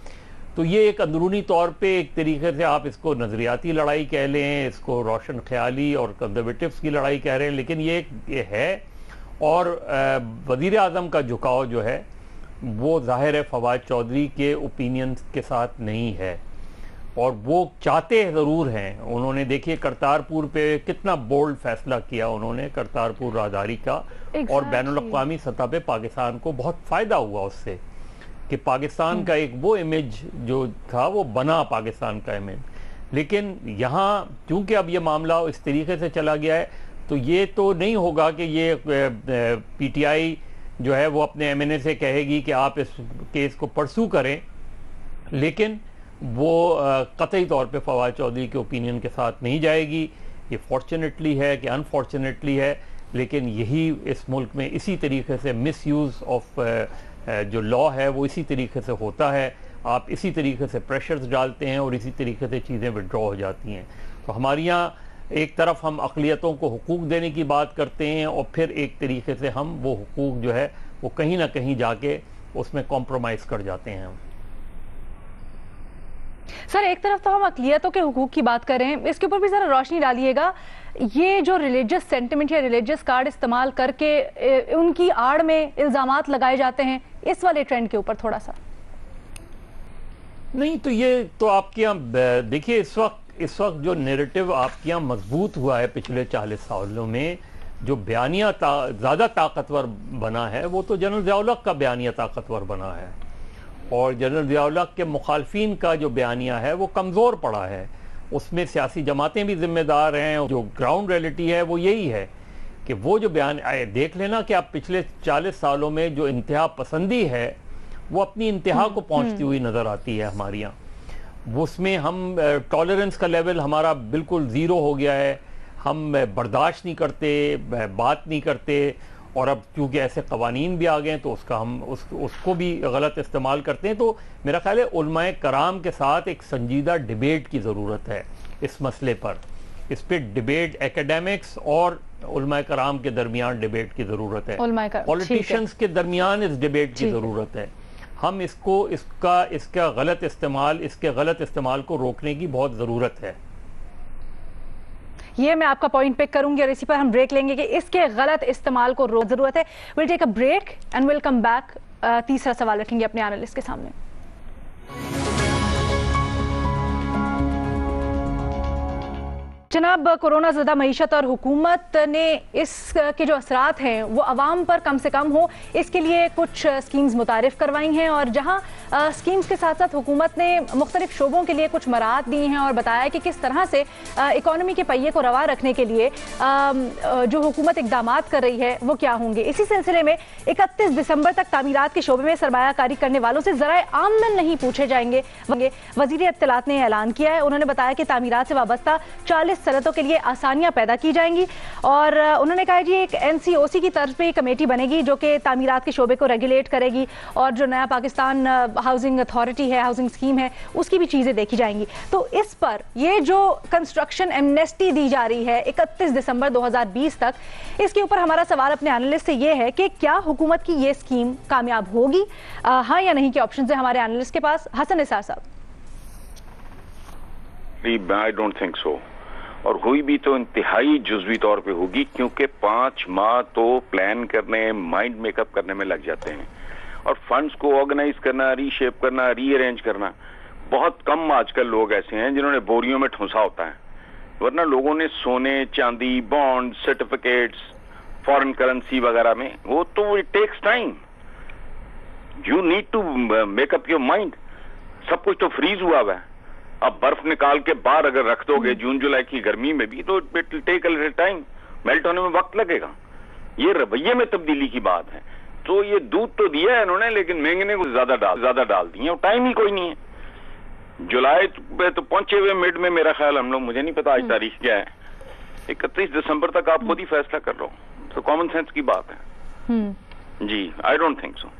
तो ये एक अंदरूनी तौर पे एक तरीके से आप इसको नज़रियाती लड़ाई कह लें, इसको रोशन ख्याली और कंजर्वेटिव्स की लड़ाई कह रहे हैं, लेकिन ये है। और वज़ीर आज़म का झुकाव जो है वो ज़ाहिर है फवाद चौधरी के ओपिनियन के साथ नहीं है और वो चाहते ज़रूर हैं। उन्होंने देखिए करतारपुर पे कितना बोल्ड फैसला किया उन्होंने, करतारपुर राहदारी का, और बैनुल-अक़वामी सतह पे पाकिस्तान को बहुत फ़ायदा हुआ उससे कि पाकिस्तान का एक वो इमेज जो था वो बना पाकिस्तान का इमेज। लेकिन यहाँ चूँकि अब ये मामला इस तरीके से चला गया है तो ये तो नहीं होगा कि ये पीटीआई जो है वो अपने एमएनए से कहेगी कि आप इस केस को परसू करें, लेकिन वो कतई तौर पे फवाद चौधरी के ओपिनियन के साथ नहीं जाएगी। ये फॉर्चुनेटली है कि अनफॉर्चुनेटली है, लेकिन यही इस मुल्क में इसी तरीके से मिसयूज़ ऑफ जो लॉ है वो इसी तरीके से होता है। आप इसी तरीके से प्रेशर्स डालते हैं और इसी तरीके से चीज़ें विड्रॉ हो जाती हैं। तो हमारे यहाँ एक तरफ हम अक़लियतों को हुकूक देने की बात करते हैं और फिर एक तरीके से हम वो हुकूक जो है वो कहीं ना कहीं जाके उसमें कॉम्प्रोमाइज़ कर जाते हैं। सर एक तरफ तो हम अक़लियतों के हुकूक की बात कर रहे हैं, इसके ऊपर भी ज़रा रोशनी डालिएगा। ये जो रिलीजियस सेंटिमेंट या रिलीजियस कार्ड इस्तेमाल करके उनकी आड़ में इल्ज़ामात लगाए जाते हैं, इस वाले ट्रेंड के ऊपर थोड़ा सा। नहीं तो ये तो आपके यहाँ देखिए इस वक्त जो नैरेटिव आपके यहाँ मजबूत हुआ है पिछले 40 सालों में, जो बयानिया ज़्यादा ताकतवर बना है वो तो जनरल ज़िया उल हक़ का बयानिया ताकतवर बना है और जनरल ज़िया उल हक़ के मुखालफीन का जो बयानिया है वो कमज़ोर पड़ा है। उसमें सियासी जमातें भी जिम्मेदार हैं। जो ग्राउंड रियलिटी है वो यही है कि वो जो बयान देख लेना कि आप पिछले 40 सालों में जो इंतहा पसंदी है वो अपनी इंतहा को पहुंचती हुई नज़र आती है हमारे यहाँ। उसमें हम टॉलरेंस का लेवल हमारा बिल्कुल ज़ीरो हो गया है, हम बर्दाश्त नहीं करते, बात नहीं करते, और अब क्योंकि ऐसे कवानीन भी आ गए हैं तो उसका हम उसको भी गलत इस्तेमाल करते हैं। तो मेरा ख्याल है उलमाए कराम के साथ एक संजीदा डिबेट की ज़रूरत है इस मसले पर। इस पर डिबेट एकेडमिक्स और उलमाए कराम के दरमियान डिबेट की ज़रूरत है, पॉलिटिशियंस के दरमियान इस डिबेट की ज़रूरत है। हम इसका गलत इस्तेमाल को रोकने की बहुत ज़रूरत है। ये मैं आपका पॉइंट पिक करूंगी और इसी पर हम ब्रेक लेंगे कि इसके गलत इस्तेमाल को रोकने की जरूरत है। Will take a break and will come back. तीसरा सवाल रखेंगे अपने एनालिस्ट के सामने। जनाब, कोरोना ज़दा मईशत और हुकूमत ने इसके जो असरात हैं वो आवाम पर कम से कम हो, इसके लिए कुछ स्कीम्स मुतारिफ करवाई हैं और जहां स्कीम्स के साथ साथ हुकूमत ने मुख्तलिफ शोबों के लिए कुछ मराहत दी हैं और बताया कि किस तरह से इकॉनमी के पहिए को रवा रखने के लिए जो हुकूमत इकदामात कर रही है वो क्या होंगे। इसी सिलसिले में 31 दिसंबर तक तामीरात के शोबे में सरमायाकारी करने वालों से ज़राए आमदन नहीं पूछे जाएंगे। वज़ीर इत्तलात ने ऐलान किया है। उन्होंने बताया कि तामीरात से वाबस्ता 40 सनतों के लिए आसानियां पैदा की जाएंगी और उन्होंने कहा जी एक NCOC की तर्ज पे कमेटी बनेगी जो कि तामीरात के शोबे को रेगुलेट करेगी और जो नया पाकिस्तान हाउसिंग अथॉरिटी है, हाउसिंग स्कीम है, उसकी भी चीज़ें देखी जाएंगी। तो इस पर ये जो कंस्ट्रक्शन एमनेस्टी दी जा रही है 31 दिसंबर 2020 तक, इसके ऊपर हमारा सवाल अपने एनालिस्ट से ये है कि क्या हुकूमत की ये स्कीम कामयाब होगी, हाँ या नहीं के ऑप्शन है हमारे एनालिस्ट के पास। हसन निसार साहब। आई डोंट थिंक सो, और हुई भी तो इंतहाई जुज़वी तौर पे होगी, क्योंकि 5 माह तो प्लान करने, माइंड मेकअप करने में लग जाते हैं और फंड्स को ऑर्गेनाइज करना, रीशेप करना, रीअरेंज करना। बहुत कम आजकल लोग ऐसे हैं जिन्होंने बोरियों में ठूंसा होता है, वरना लोगों ने सोने, चांदी, बॉन्ड, सर्टिफिकेट्स, फॉरेन करेंसी वगैरह में, वो तो it takes time. You need to make up your mind. सब कुछ तो फ्रीज हुआ हुआ है। अब बर्फ निकाल के बाहर अगर रख दोगे जून जुलाई की गर्मी में भी तो it will take a little time, melt होने में वक्त लगेगा। ये रवैये में तब्दीली की बात है तो ये दूध तो दिया है इन्होंने, लेकिन महंगे को ज्यादा डाल दिए, और टाइम ही कोई नहीं है। जुलाई पे तो पहुंचे हुए मिड में मेरा ख्याल हम लोग, मुझे नहीं पता आज तारीख क्या है, 31 दिसंबर तक आप खुद ही फैसला कर लो, तो कॉमन सेंस की बात है जी। I don't think so.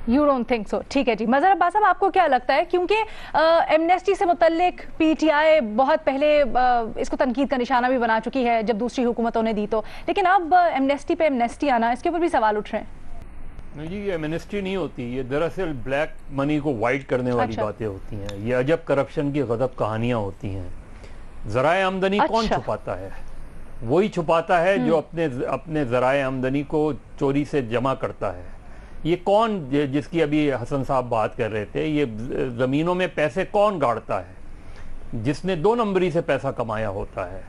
You don't think so, ठीक है जी। मजहर अब्बास साहब, आपको क्या लगता है, क्योंकि एमनेस्टी से मुतल्लिक पीटीआई बहुत पहले इसको तनकीद का निशाना भी बना चुकी है जब दूसरी हुकूमतों ने दी तो, लेकिन अब एमनेस्टी पे एमनेस्टी आना, इसके ऊपर भी सवाल उठ रहे हैं। नहीं जी, ये एमनेस्टी नहीं होती, ये दरअसल ब्लैक मनी को वाइट करने वाली बातें होती हैं, ये अजब करप्शन की गजब कहानियां होती हैं। ज़राए आमदनी कौन छुपाता है? वही छुपाता है जो अपने ज़राए आमदनी को चोरी से जमा करता है। ये कौन, जिसकी अभी हसन साहब बात कर रहे थे, ये ज़मीनों में पैसे कौन गाड़ता है? जिसने 2 नंबरी से पैसा कमाया होता है।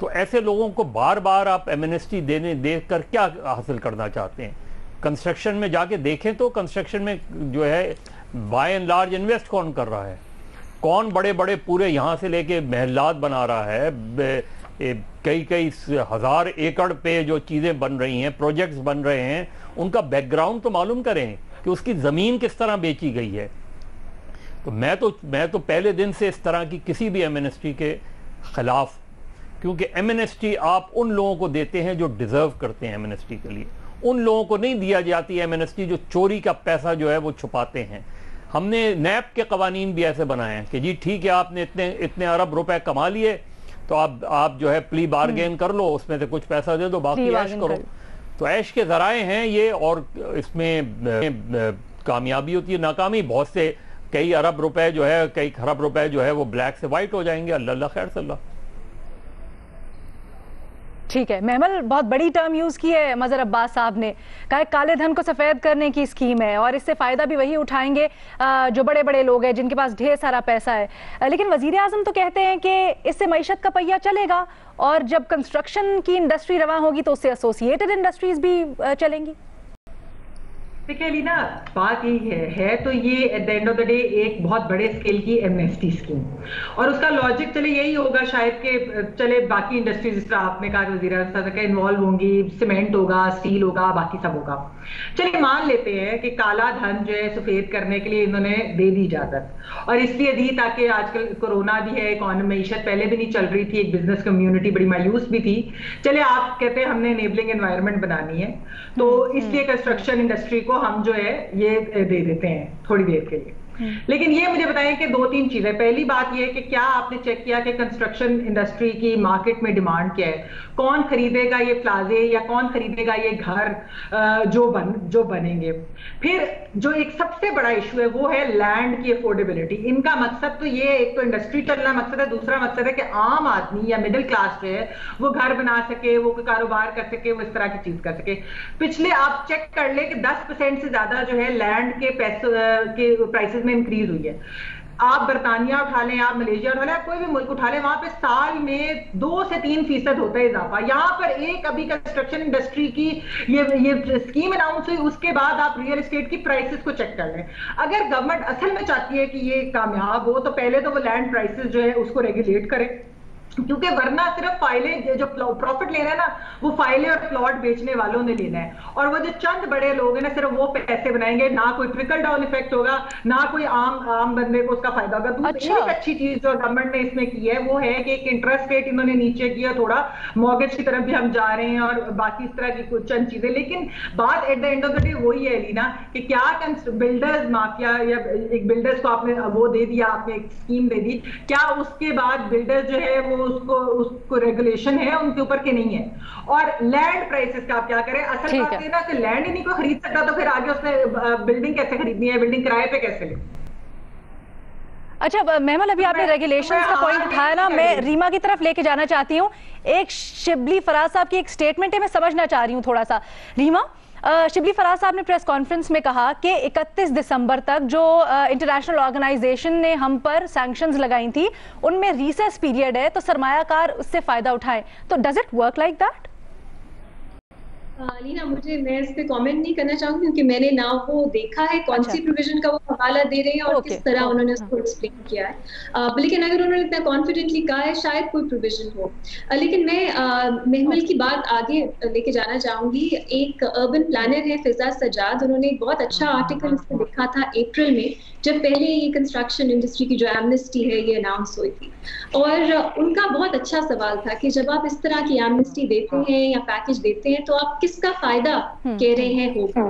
तो ऐसे लोगों को बार बार आप एमनेस्टी देकर क्या हासिल करना चाहते हैं? कंस्ट्रक्शन में जाके देखें तो कंस्ट्रक्शन में जो है बाय एंड लार्ज इन्वेस्ट कौन कर रहा है? कौन बड़े बड़े पूरे यहाँ से लेके महलात बना रहा है? कई हज़ार एकड़ पे जो चीज़ें बन रही हैं, प्रोजेक्ट्स बन रहे हैं, उनका बैकग्राउंड तो मालूम करें कि उसकी ज़मीन किस तरह बेची गई है। तो मैं तो पहले दिन से इस तरह की किसी भी एमनेस्टी के खिलाफ, क्योंकि एमनेस्टी आप उन लोगों को देते हैं जो डिज़र्व करते हैं एमनेस्टी के लिए। उन लोगों को नहीं दिया जाती एमनेस्टी जो चोरी का पैसा जो है वो छुपाते हैं। हमने नैप के कवानीन भी ऐसे बनाए हैं कि जी ठीक है, आपने इतने अरब रुपए कमा लिए तो आप जो है प्ली बार्गेन कर लो, उसमें से कुछ पैसा दे दो, बाकी ऐश करो। तो ऐश के ज़राए हैं ये, और इसमें कामयाबी होती है, नाकामी। बहुत से कई अरब रुपए जो है, कई खरब रुपए जो है वो ब्लैक से वाइट हो जाएंगे। अल्लाह खैर सल्ला। ठीक है, महमल बहुत बड़ी टर्म यूज़ की है मजहर अब्बास साहब ने, कहा काले धन को सफ़ेद करने की स्कीम है और इससे फ़ायदा भी वही उठाएंगे जो बड़े बड़े लोग हैं जिनके पास ढेर सारा पैसा है। लेकिन वज़ीर आज़म तो कहते हैं कि इससे मईशत का पहिया चलेगा और जब कंस्ट्रक्शन की इंडस्ट्री रवां होगी तो उससे एसोसिएटेड इंडस्ट्रीज भी चलेंगी। देखिए अलीना, बात यही है तो ये at the end of the day एक बहुत बड़े स्केल की एमनेस्टी स्कीम, और उसका लॉजिक चले यही होगा शायद कि चले बाकी इंडस्ट्रीज, जिस तरह आपने कहा वज़ीर आज़म का इन्वॉल्व होंगी, सीमेंट होगा, स्टील होगा, बाकी सब होगा। चलिए मान लेते हैं कि काला धन जो है सफेद करने के लिए इन्होंने दे दी इजाजत, और इसलिए दी ताकि आजकल कोरोना भी है, इकोनॉमी मईशत पहले भी नहीं चल रही थी, एक बिजनेस कम्युनिटी बड़ी मायूस भी थी। चले आप कहते हैं हमने एनेबलिंग एनवायरनमेंट बनानी है, तो इसलिए कंस्ट्रक्शन इंडस्ट्री को हम जो है ये दे देते हैं थोड़ी देर के लिए। लेकिन ये मुझे बताएं कि 2-3 चीजें। पहली बात ये कि क्या आपने चेक किया कि कंस्ट्रक्शन इंडस्ट्री की मार्केट में डिमांड क्या है? कौन खरीदेगा ये प्लाजे, या कौन खरीदेगा ये घर जो बनेंगे? फिर जो एक सबसे बड़ा इशू है वो है लैंड की अफोर्डेबिलिटी। इनका मकसद तो ये, एक तो इंडस्ट्री चलना मकसद है, दूसरा मकसद है कि आम आदमी या मिडिल क्लास जो है वो घर बना सके, वो कारोबार कर सके, वो इस तरह की चीज कर सके। पिछले आप चेक कर ले कि 10% से ज्यादा जो है लैंड के के प्राइसेस में इंक्रीज हुई है। आप बर्तानिया उठा लें, आप मलेशिया उठा लें, कोई भी मुल्क उठा लें, वहां पे साल में 2 से 3% होता है इजाफा। यहाँ पर एक अभी कंस्ट्रक्शन इंडस्ट्री की ये स्कीम अनाउंस हुई, उसके बाद आप रियल एस्टेट की प्राइसेस को चेक कर लें। अगर गवर्नमेंट असल में चाहती है कि ये कामयाब हो तो पहले तो वो लैंड प्राइसेस जो है उसको रेगुलेट करे, क्योंकि वरना सिर्फ फाइलें जो प्रॉफिट लेना है ना, वो फाइलें और प्लॉट बेचने वालों ने लेना है, और वो जो चंद बड़े लोग हैं ना सिर्फ वो पैसे बनाएंगे। ना कोई ट्रिकल डाउन इफेक्ट होगा, ना कोई आम बंदे को उसका फायदा होगा। एक अच्छी चीज जो गवर्नमेंट ने इसमें की है वो है कि एक इंटरेस्ट रेट इन्होंने नीचे किया, थोड़ा मॉर्गेज की तरफ भी हम जा रहे हैं और बाकी इस तरह की कुछ चंद चीजें। लेकिन बात at the end of the day वही है लीना कि क्या बिल्डर्स माफिया या एक बिल्डर्स को आपने वो दे दिया, आपने एक स्कीम दे दी, क्या उसके बाद बिल्डर्स जो है वो उसको रेगुलेशन है उनके ऊपर के नहीं है? और लैंड प्राइसेस का आप क्या करें? असल बात है ना कि लैंड ही नहीं कोई खरीद सकता तो फिर आगे उसने बिल्डिंग कैसे खरीदनी है, बिल्डिंग किराए पे कैसे ले? अच्छा महमल, अभी आपने रेगुलेशंस का पॉइंट उठाया ना, मैं रीमा की तरफ लेके जाना चाहती हूँ। एक शिबली फराज साहब की एक स्टेटमेंट है, मैं समझना चाह रही हूँ थोड़ा सा। रीमा, शिबली फराज साहब ने प्रेस कॉन्फ्रेंस में कहा कि 31 दिसंबर तक जो इंटरनेशनल ऑर्गेनाइजेशन ने हम पर सैंक्शंस लगाई थी उनमें रिसेस पीरियड है, तो सरमायाकार उससे फायदा उठाएं। तो does it work like that? Leena, मैं इस पे कमेंट नहीं करना चाहूंगी क्योंकि मैंने ना वो देखा है कौन सी प्रोविजन का वो हवाला दे रहे हैं और किस तरह उन्होंने उसको एक्सप्लेन किया है। लेकिन अगर उन्होंने इतना कॉन्फिडेंटली कहा है शायद कोई प्रोविजन हो। लेकिन मैं महमल की बात आगे लेके जाना चाहूंगी। एक अर्बन प्लानर है फिजा सजाद, उन्होंने एक बहुत अच्छा आर्टिकल इसमें लिखा था अप्रैल में, जब पहले ये कंस्ट्रक्शन इंडस्ट्री की जो एमनेस्टी है ये अनाउंस हुई थी। और उनका बहुत अच्छा सवाल था कि जब आप इस तरह की एमनेस्टी देते हैं या पैकेज देते हैं तो आप किसका फायदा कह रहे हैं होगा?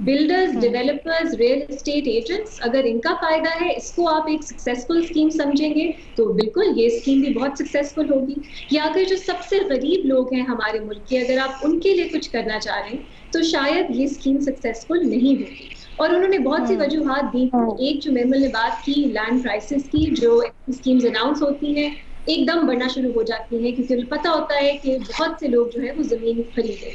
Builders, developers, real estate agents, अगर इनका फायदा है, इसको आप एक सक्सेसफुल स्कीम समझेंगे तो बिल्कुल ये स्कीम भी बहुत सक्सेसफुल होगी। या अगर जो सबसे गरीब लोग हैं हमारे मुल्क के, अगर आप उनके लिए कुछ करना चाह रहे हैं तो शायद ये स्कीम सक्सेसफुल नहीं होगी। और उन्होंने बहुत सी वजूहात दी। एक जो मेमल ने बात की लैंड प्राइसेस की, जो स्कीम्स अनाउंस होती हैं एकदम बढ़ना शुरू हो जाती हैं क्योंकि उन्हें पता होता है कि बहुत से लोग जो है वो जमीन खरीदे।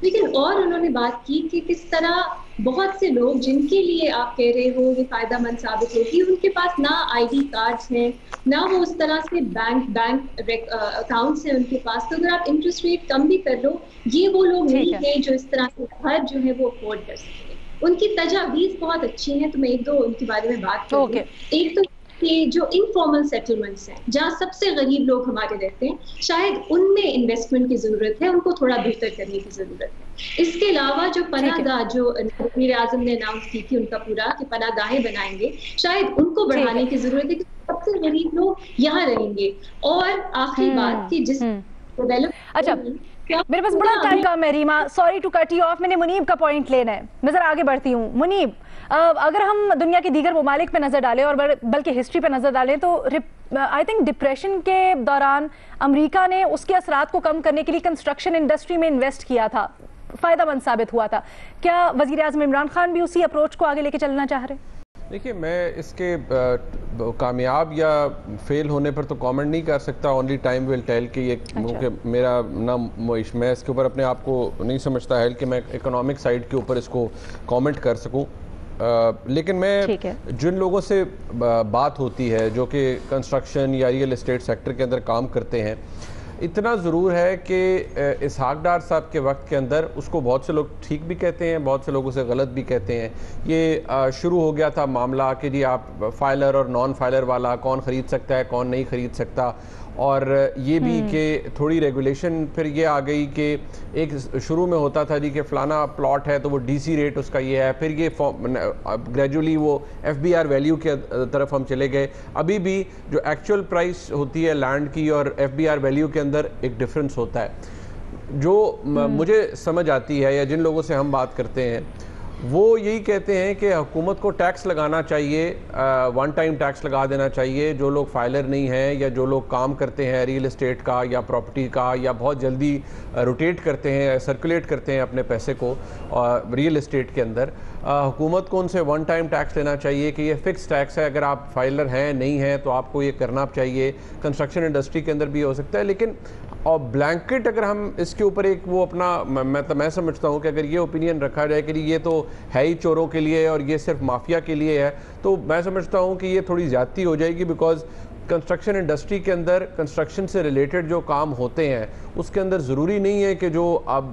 लेकिन और उन्होंने बात की कि किस तरह बहुत से लोग जिनके लिए आप कह रहे हो ये फायदेमंद साबित होगी, उनके पास ना आईडी कार्ड्स हैं, ना वो उस तरह से बैंक अकाउंट्स हैं उनके पास। तो अगर आप इंटरेस्ट रेट कम भी कर लो, ये वो लोग नहीं है जो इस तरह से घर जो है वो अफोर्ड कर सके। उनकी तजावीज बहुत अच्छी हैं, तो मैं एक दो उनके बारे में बात करूँ। एक तो कि जो इनफॉर्मल सेटलमेंट्स हैं, जहाँ सबसे गरीब लोग हमारे रहते हैं, शायद उनमें इन्वेस्टमेंट की जरूरत है, उनको थोड़ा बेहतर करने की जरूरत है। इसके अलावा जो पनाहगाह जो वज़ीर आज़म ने अनाउंस की थी उनका पूरा कि पनाहगाहें बनाएंगे, शायद उनको बढ़ाने की जरूरत है क्योंकि सबसे गरीब लोग यहाँ रहेंगे। और आखिरी बात कि जिस मेरे पास बड़ा टाइम कम है Reema, sorry to cut you off, मैंने मुनीब का पॉइंट लेना है, मैं जरा आगे बढ़ती हूँ। मुनीब, अगर हम दुनिया के दीगर ममालिक पे नजर डालें और बल्कि हिस्ट्री पे नजर डालें तो आई थिंक डिप्रेशन के दौरान अमेरिका ने उसके असरात को कम करने के लिए कंस्ट्रक्शन इंडस्ट्री में इन्वेस्ट किया था, फायदेमंद साबित हुआ था। क्या वजीर आज़म इमरान खान भी उसी अप्रोच को आगे लेके चलना चाह रहे हैं? देखिए, मैं इसके कामयाब या फेल होने पर तो कमेंट नहीं कर सकता, ओनली टाइम विल टेल कि ये मेरा ना मैं इसके ऊपर अपने आप को नहीं समझता है कि मैं इकोनॉमिक साइड के ऊपर इसको कमेंट कर सकूं। लेकिन मैं जिन लोगों से बात होती है जो कि कंस्ट्रक्शन या रियल एस्टेट सेक्टर के अंदर काम करते हैं, इतना ज़रूर है कि इसहाक डार साहब के वक्त के अंदर उसको बहुत से लोग ठीक भी कहते हैं, बहुत से लोग उसे गलत भी कहते हैं। ये शुरू हो गया था मामला कि जी आप फाइलर और नॉन फाइलर वाला कौन ख़रीद सकता है, कौन नहीं ख़रीद सकता। और ये भी कि थोड़ी रेगुलेशन फिर ये आ गई कि एक शुरू में होता था जी कि फ़लाना प्लॉट है तो वो डीसी रेट उसका ये है, फिर ये ग्रेजुअली वो एफबीआर वैल्यू के तरफ हम चले गए। अभी भी जो एक्चुअल प्राइस होती है लैंड की और एफबीआर वैल्यू के अंदर एक डिफरेंस होता है। जो मुझे समझ आती है या जिन लोगों से हम बात करते हैं वो यही कहते हैं कि हुकूमत को टैक्स लगाना चाहिए, वन टाइम टैक्स लगा देना चाहिए। जो लोग फाइलर नहीं हैं या जो लोग काम करते हैं रियल एस्टेट का या प्रॉपर्टी का या बहुत जल्दी रोटेट करते हैं, सर्कुलेट करते हैं अपने पैसे को रियल एस्टेट के अंदर, हुकूमत को उनसे वन टाइम टैक्स लेना चाहिए कि ये फ़िक्स टैक्स है, अगर आप फाइलर हैं नहीं हैं तो आपको ये करना चाहिए। कंस्ट्रक्शन इंडस्ट्री के अंदर भी हो सकता है, लेकिन और ब्लैंकेट अगर हम इसके ऊपर एक वो अपना मैं समझता हूँ कि अगर ये ओपिनियन रखा जाए कि ये तो है ही चोरों के लिए और ये सिर्फ माफिया के लिए है, तो मैं समझता हूँ कि ये थोड़ी ज़्यादती हो जाएगी। बिकॉज कंस्ट्रक्शन इंडस्ट्री के अंदर कंस्ट्रक्शन से रिलेटेड जो काम होते हैं उसके अंदर ज़रूरी नहीं है कि जो अब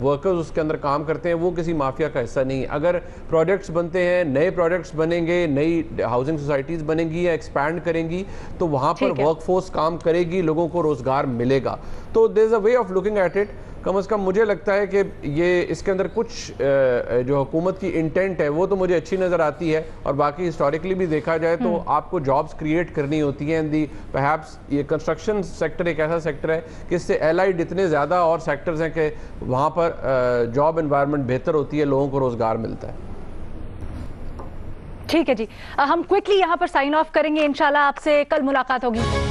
वर्कर्स उसके अंदर काम करते हैं वो किसी माफिया का हिस्सा नहीं। अगर प्रोजेक्ट्स बनते हैं, नए प्रोजेक्ट्स बनेंगे, नई हाउसिंग सोसाइटीज़ बनेंगी या एक्सपैंड करेंगी तो वहाँ पर वर्कफोर्स काम करेगी, लोगों को रोज़गार मिलेगा। तो there is a way of looking at it. कम से कम मुझे लगता है कि ये इसके अंदर कुछ जो हुकूमत की इंटेंट है वो तो मुझे अच्छी नज़र आती है। और बाकी हिस्टोरिकली भी देखा जाए तो आपको जॉब्स क्रिएट करनी होती हैं इन दी परहैप्स ये कंस्ट्रक्शन सेक्टर एक ऐसा सेक्टर है कि इससे एलाइड इतने ज़्यादा और सेक्टर्स हैं कि वहाँ पर जॉब एनवायरनमेंट बेहतर होती है, लोगों को रोज़गार मिलता है। ठीक है जी, हम क्विकली यहाँ पर साइन ऑफ करेंगे, इंशाल्लाह आपसे कल मुलाकात होगी।